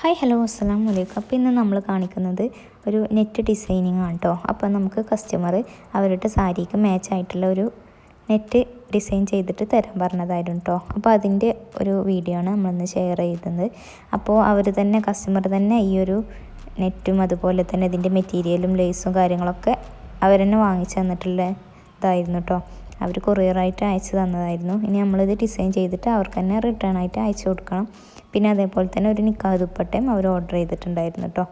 Hi hello അസ്സലാമു അലൈക്കും. അപ്പോൾ ഇന്ന് നമ്മൾ കാണിക്കുന്നത് ഒരു നെറ്റ് ഡിസൈനിങ് ആണ് കേട്ടോ. അപ്പോൾ നമുക്ക് കസ്റ്റമർ അവരുടെ സാരിക്ക് മാച്ച് ആയിട്ടുള്ള ഒരു നെറ്റ് ഡിസൈൻ ചെയ്തിട്ട് തരാൻ പറഞ്ഞതായിരുന്നു കേട്ടോ. അപ്പോൾ അതിൻ്റെ ഒരു വീഡിയോ ആണ് നമ്മളിന്ന് ഷെയർ ചെയ്തത്. അപ്പോൾ അവർ തന്നെ കസ്റ്റമർ തന്നെ ഈ ഒരു നെറ്റും അതുപോലെ തന്നെ ഇതിൻ്റെ മെറ്റീരിയലും ലേസും കാര്യങ്ങളൊക്കെ അവർ തന്നെ വാങ്ങിച്ചു തന്നിട്ടുള്ളതായിരുന്നു കേട്ടോ. അവർ കൊറിയറായിട്ട് അയച്ചു തന്നതായിരുന്നു. ഇനി നമ്മളിത് ഡിസൈൻ ചെയ്തിട്ട് അവർക്ക് തന്നെ റിട്ടേൺ ആയിട്ട് അയച്ചു കൊടുക്കണം. പിന്നെ അതേപോലെ തന്നെ ഒരു നിക്കാഹ് ദുപ്പട്ടയും അവർ ഓർഡർ ചെയ്തിട്ടുണ്ടായിരുന്നു കേട്ടോ.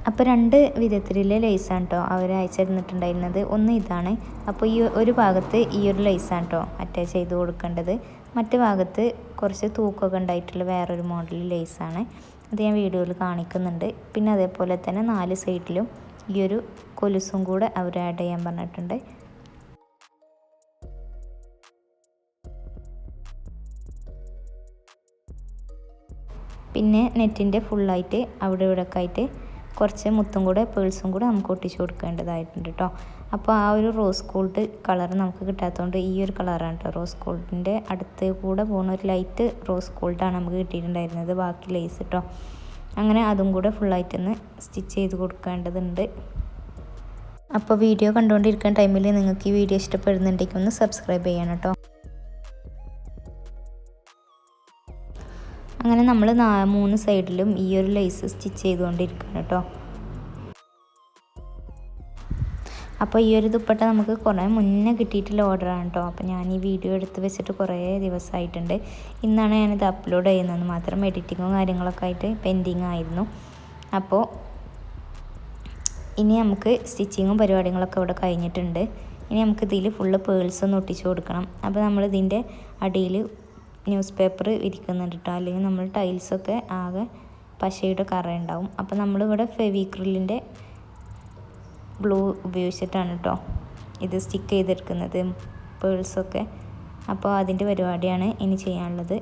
അപ്പോൾ രണ്ട് വിധത്തിലുള്ള ലേസാണ് കേട്ടോ അവർ അയച്ചിരുന്നിട്ടുണ്ടായിരുന്നത്. ഒന്ന് ഇതാണ്. അപ്പോൾ ഈ ഒരു ഭാഗത്ത് ഈ ഒരു ലേസാണ് കേട്ടോ അറ്റാച്ച് ചെയ്ത് കൊടുക്കേണ്ടത്. മറ്റു ഭാഗത്ത് കുറച്ച് തൂക്കമൊക്കെ ഉണ്ടായിട്ടുള്ള വേറൊരു മോഡൽ ലേസാണ്. അത് ഞാൻ വീഡിയോയിൽ കാണിക്കുന്നുണ്ട്. പിന്നെ അതേപോലെ തന്നെ 4 സൈഡിലും ഈ ഒരു കൊലുസും കൂടെ അവർ ആഡ് ചെയ്യാൻ പറഞ്ഞിട്ടുണ്ട്. പിന്നെ നെറ്റിൻ്റെ ഫുള്ളായിട്ട് അവിടെ ഇവിടെയൊക്കെ ആയിട്ട് കുറച്ച് മുത്തും കൂടെ പേൾസും കൂടെ നമുക്ക് ഒട്ടിച്ച് കൊടുക്കേണ്ടതായിട്ടുണ്ട് കേട്ടോ. അപ്പോൾ ആ ഒരു റോസ് ഗോൾഡ് കളർ നമുക്ക് കിട്ടാത്തതുകൊണ്ട് ഈ ഒരു കളറാണ് കേട്ടോ. റോസ് ഗോൾഡിൻ്റെ അടുത്ത് കൂടെ പോകുന്ന ഒരു ലൈറ്റ് റോസ് ഗോൾഡാണ് നമുക്ക് കിട്ടിയിട്ടുണ്ടായിരുന്നത്. ബാക്കി ലേസ് കേട്ടോ. അങ്ങനെ അതും കൂടെ ഫുള്ളായിട്ടൊന്ന് സ്റ്റിച്ച് ചെയ്ത് കൊടുക്കേണ്ടതുണ്ട്. അപ്പോൾ വീഡിയോ കണ്ടുകൊണ്ടിരിക്കുന്ന ടൈമിൽ നിങ്ങൾക്ക് ഈ വീഡിയോ ഇഷ്ടപ്പെടുന്നുണ്ടെങ്കിൽ ഒന്ന് സബ്സ്ക്രൈബ് ചെയ്യണം കേട്ടോ. അങ്ങനെ നമ്മൾ 3 സൈഡിലും ഈ ഒരു ലേസ് സ്റ്റിച്ച് ചെയ്തുകൊണ്ടിരിക്കുകയാണ് കേട്ടോ. അപ്പോൾ ഈ ഒരു ദുപ്പട്ട നമുക്ക് കുറേ മുന്നേ കിട്ടിയിട്ടുള്ള ഓർഡറാണ് കേട്ടോ. അപ്പോൾ ഞാൻ ഈ വീഡിയോ എടുത്ത് വെച്ചിട്ട് കുറേ ദിവസമായിട്ടുണ്ട്. ഇന്നാണ് ഞാനിത് അപ്ലോഡ് ചെയ്യുന്നത് മാത്രം. എഡിറ്റിങ്ങും കാര്യങ്ങളൊക്കെ ആയിട്ട് പെൻഡിങ് ആയിരുന്നു. അപ്പോൾ ഇനി നമുക്ക് സ്റ്റിച്ചിങ്ങും പരിപാടികളൊക്കെ ഇവിടെ കഴിഞ്ഞിട്ടുണ്ട്. ഇനി നമുക്ക് ഇതിൽ ഫുള്ള് പേൾസ് ഒന്ന് ഒട്ടിച്ച് കൊടുക്കണം. അപ്പോൾ നമ്മൾ ഇതിൻ്റെ അടിയിൽ ന്യൂസ് പേപ്പർ വിരിക്കുന്നുണ്ട് കേട്ടോ. അല്ലെങ്കിൽ നമ്മൾ ടൈൽസൊക്കെ ആകെ പശയുടെ കറ ഉണ്ടാവും. അപ്പോൾ നമ്മളിവിടെ ഫെവിക്രിലിൻ്റെ ഗ്ലൂ ഉപയോഗിച്ചിട്ടാണ് കേട്ടോ ഇത് സ്റ്റിക്ക് ചെയ്തെടുക്കുന്നത് പേൾസൊക്കെ. അപ്പോൾ അതിൻ്റെ പരിപാടിയാണ് ഇനി ചെയ്യാനുള്ളത്.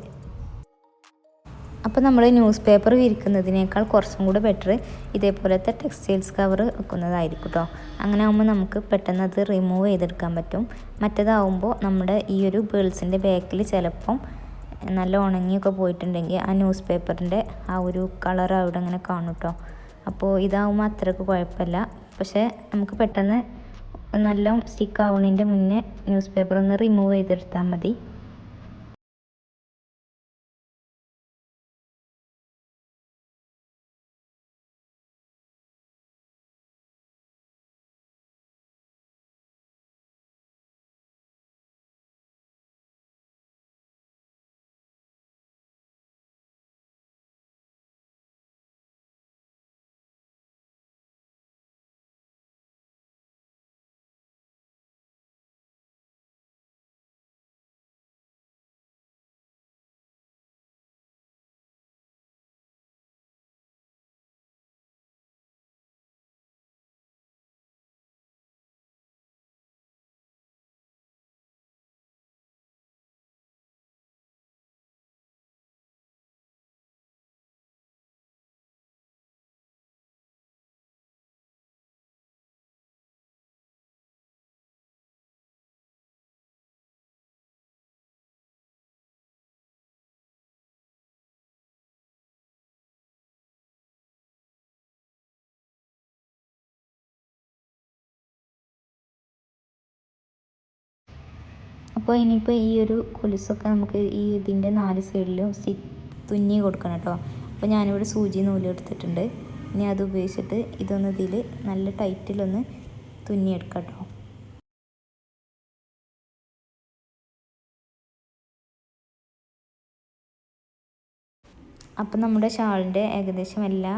അപ്പോൾ നമ്മൾ ന്യൂസ് പേപ്പർ വിരിക്കുന്നതിനേക്കാൾ കുറച്ചും കൂടെ ബെറ്റർ ഇതേപോലത്തെ ടെക്സ്റ്റൈൽസ് കവർ വെക്കുന്നതായിരിക്കും കേട്ടോ. അങ്ങനെ ആകുമ്പോൾ നമുക്ക് പെട്ടെന്ന് അത് റിമൂവ് ചെയ്തെടുക്കാൻ പറ്റും. മറ്റേതാവുമ്പോൾ നമ്മുടെ ഈ ഒരു പേൾസിൻ്റെ ബാക്കിൽ ചിലപ്പം നല്ല ഉണങ്ങിയൊക്കെ പോയിട്ടുണ്ടെങ്കിൽ ആ ന്യൂസ് പേപ്പറിൻ്റെ ആ ഒരു കളർ അവിടെ അങ്ങനെ കാണും കേട്ടോ. അപ്പോൾ ഇതാവുമ്പോൾ അത്രയ്ക്ക് കുഴപ്പമില്ല. പക്ഷേ നമുക്ക് പെട്ടെന്ന് നല്ല സ്റ്റിക്ക് ആവുന്നതിൻ്റെ മുന്നേ ന്യൂസ് പേപ്പർ ഒന്ന് റിമൂവ് ചെയ്തെടുത്താൽ മതി. അപ്പോൾ ഇനിയിപ്പോൾ ഈ ഒരു കൊലുസൊക്കെ നമുക്ക് ഈ ഇതിൻ്റെ 4 സൈഡിലും തുന്നി കൊടുക്കണം കേട്ടോ. അപ്പോൾ ഞാനിവിടെ സൂചി നൂല് എടുത്തിട്ടുണ്ട്. ഇനി അത് ഉപയോഗിച്ചിട്ട് ഇതൊന്ന് ഇതിൽ നല്ല ടൈറ്റിലൊന്ന് തുന്നിയെടുക്കാം കേട്ടോ. അപ്പം നമ്മുടെ ഷാളിൻ്റെ ഏകദേശം എല്ലാ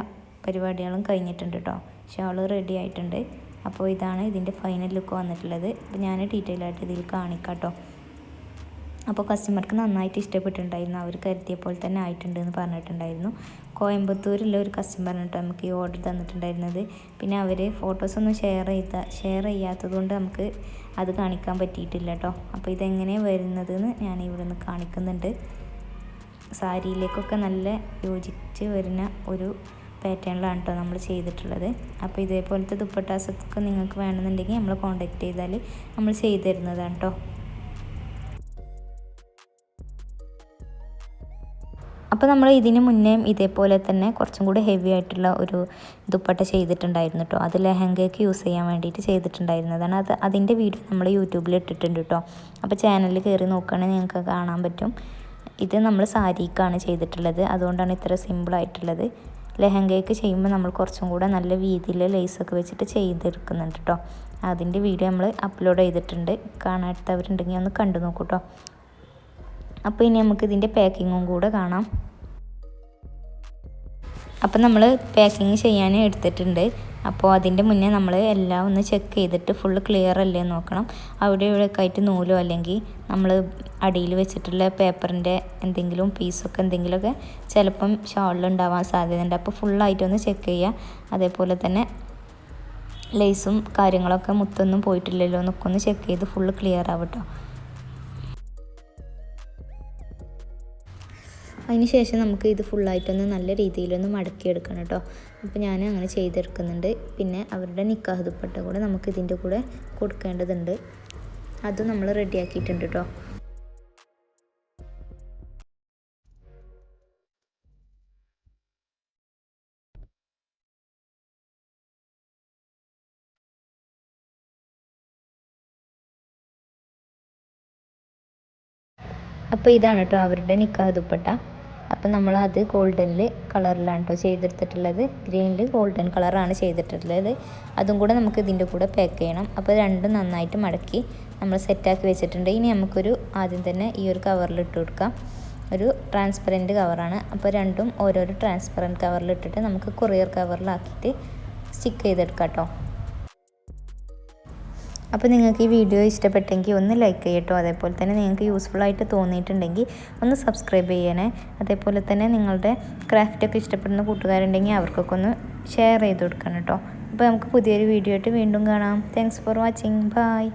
പരിപാടികളും കഴിഞ്ഞിട്ടുണ്ട് കേട്ടോ. ഷാൾ റെഡി ആയിട്ടുണ്ട്. അപ്പോൾ ഇതാണ് ഇതിൻ്റെ ഫൈനൽ ലുക്ക് വന്നിട്ടുള്ളത്. അപ്പോൾ ഞാൻ ഡീറ്റെയിൽ ആയിട്ട് ഇതിൽ കാണിക്കാം കേട്ടോ. അപ്പോൾ കസ്റ്റമർക്ക് നന്നായിട്ട് ഇഷ്ടപ്പെട്ടിട്ടുണ്ടായിരുന്നു. അവർ കരുതിയ പോലെ തന്നെ ആയിട്ടുണ്ട് എന്ന് പറഞ്ഞിട്ടുണ്ടായിരുന്നു. കോയമ്പത്തൂരുള്ള ഒരു കസ്റ്റമറാണ് കേട്ടോ നമുക്ക് ഈ ഓർഡർ തന്നിട്ടുണ്ടായിരുന്നത്. പിന്നെ അവർ ഫോട്ടോസൊന്നും ഷെയർ ചെയ്യാത്തത് കൊണ്ട് നമുക്ക് അത് കാണിക്കാൻ പറ്റിയിട്ടില്ല കേട്ടോ. അപ്പോൾ ഇതെങ്ങനെയാണ് വരുന്നതെന്ന് ഞാൻ ഇവിടെ നിന്ന് കാണിക്കുന്നുണ്ട്. സാരിയിലേക്കൊക്കെ നല്ല യോജിച്ച് വരുന്ന ഒരു പാറ്റേണിലാണ് കേട്ടോ നമ്മൾ ചെയ്തിട്ടുള്ളത്. അപ്പോൾ ഇതേപോലത്തെ ദുപ്പട്ടാസൊക്കെ നിങ്ങൾക്ക് വേണമെന്നുണ്ടെങ്കിൽ നമ്മളെ കോൺടാക്റ്റ് ചെയ്താൽ നമ്മൾ ചെയ്തു തരുന്നതാണ് കേട്ടോ. അപ്പോൾ നമ്മൾ ഇതിന് മുന്നേ ഇതേപോലെ തന്നെ കുറച്ചും കൂടി ഹെവി ആയിട്ടുള്ള ഒരു ദുപ്പട്ട ചെയ്തിട്ടുണ്ടായിരുന്നു കേട്ടോ. അത് ലെഹങ്കയ്ക്ക് യൂസ് ചെയ്യാൻ വേണ്ടിയിട്ട് ചെയ്തിട്ടുണ്ടായിരുന്നതാണ്. അതിൻ്റെ വീഡിയോ നമ്മൾ യൂട്യൂബിൽ ഇട്ടിട്ടുണ്ട് കേട്ടോ. അപ്പോൾ ചാനലിൽ കയറി നോക്കുകയാണെങ്കിൽ നിങ്ങൾക്ക് കാണാൻ പറ്റും. ഇത് നമ്മൾ സാരിക്കാണ് ചെയ്തിട്ടുള്ളത്, അതുകൊണ്ടാണ് ഇത്ര സിമ്പിളായിട്ടുള്ളത്. ലെഹങ്കയ്ക്ക് ചെയ്യുമ്പോൾ നമ്മൾ കുറച്ചും കൂടെ നല്ല വീതിയിൽ ലേസൊക്കെ വെച്ചിട്ട് ചെയ്തെടുക്കുന്നുണ്ട് കേട്ടോ. അതിൻ്റെ വീഡിയോ നമ്മൾ അപ്ലോഡ് ചെയ്തിട്ടുണ്ട്. കാണാത്തവരുണ്ടെങ്കിൽ ഒന്ന് കണ്ടു നോക്കൂ കേട്ടോ. അപ്പോൾ ഇനി നമുക്ക് ഇതിൻ്റെ പാക്കിങ്ങും കൂടെ കാണാം. അപ്പോൾ നമ്മൾ പാക്കിങ് ചെയ്യാൻ എടുത്തിട്ടുണ്ട്. അപ്പോൾ അതിൻ്റെ മുന്നേ നമ്മൾ എല്ലാം ഒന്ന് ചെക്ക് ചെയ്തിട്ട് ഫുള്ള് ക്ലിയർ അല്ലേ നോക്കണം. അവിടെ ഇവിടെയൊക്കെ ആയിട്ട് നൂലോ അല്ലെങ്കിൽ നമ്മൾ അടിയിൽ വെച്ചിട്ടുള്ള പേപ്പറിൻ്റെ എന്തെങ്കിലും പീസൊക്കെ എന്തെങ്കിലുമൊക്കെ ചിലപ്പം ഷോളിലുണ്ടാവാൻ സാധ്യതയുണ്ട്. അപ്പോൾ ഫുള്ളായിട്ടൊന്ന് ചെക്ക് ചെയ്യുക. അതേപോലെ തന്നെ ലേസും കാര്യങ്ങളൊക്കെ മുത്തൊന്നും പോയിട്ടില്ലല്ലോ എന്നൊക്കെ ഒന്ന് ചെക്ക് ചെയ്ത് ഫുള്ള് ക്ലിയർ ആവട്ടോ. അതിന് ശേഷം നമുക്ക് ഇത് ഫുള്ളായിട്ടൊന്ന് നല്ല രീതിയിലൊന്ന് മടക്കിയെടുക്കണം കേട്ടോ. അപ്പോൾ ഞാൻ അങ്ങനെ ചെയ്തെടുക്കുന്നുണ്ട്. പിന്നെ അവരുടെ നിക്കാഹ് ദുപ്പട്ട കൂടെ നമുക്ക് ഇതിൻ്റെ കൂടെ കൊടുക്കേണ്ടതുണ്ട്. അതും നമ്മൾ റെഡിയാക്കിയിട്ടുണ്ട് കേട്ടോ. അപ്പോൾ ഇതാണ് കേട്ടോ അവരുടെ നിക്കാഹ് ദുപ്പട്ട. അപ്പോൾ നമ്മളത് ഗോൾഡനിൽ കളറിലാണ് കേട്ടോ ചെയ്തെടുത്തിട്ടുള്ളത്. ഗ്രീനിൽ ഗോൾഡൻ കളറാണ് ചെയ്തിട്ടുള്ളത്. അതും കൂടെ നമുക്ക് ഇതിൻ്റെ കൂടെ പാക്ക് ചെയ്യണം. അപ്പോൾ രണ്ടും നന്നായിട്ട് മടക്കി നമ്മൾ സെറ്റാക്കി വെച്ചിട്ടുണ്ട്. ഇനി നമുക്കൊരു ആദ്യം തന്നെ ഈ ഒരു കവറിൽ ഇട്ട് കൊടുക്കാം. ഒരു ട്രാൻസ്പെറൻറ്റ് കവറാണ്. അപ്പോൾ രണ്ടും ഓരോരോ ട്രാൻസ്പെറൻറ്റ് കവറിലിട്ടിട്ട് നമുക്ക് കൊറിയർ കവറിലാക്കിയിട്ട് സ്റ്റിക്ക് ചെയ്തെടുക്കാം കേട്ടോ. അപ്പോൾ നിങ്ങൾക്ക് ഈ വീഡിയോ ഇഷ്ടപ്പെട്ടെങ്കിൽ ഒന്ന് ലൈക്ക് ചെയ്യട്ടോ. അതേപോലെ തന്നെ നിങ്ങൾക്ക് യൂസ്ഫുള്ളായിട്ട് തോന്നിയിട്ടുണ്ടെങ്കിൽ ഒന്ന് സബ്സ്ക്രൈബ് ചെയ്യണേ. അതേപോലെ തന്നെ നിങ്ങളുടെ ക്രാഫ്റ്റൊക്കെ ഇഷ്ടപ്പെടുന്ന കൂട്ടുകാരുണ്ടെങ്കിൽ അവർക്കൊക്കെ ഒന്ന് ഷെയർ ചെയ്ത് കൊടുക്കണം കേട്ടോ. അപ്പോൾ നമുക്ക് പുതിയൊരു വീഡിയോ ആയിട്ട് വീണ്ടും കാണാം. Thanks for watching. ബൈ.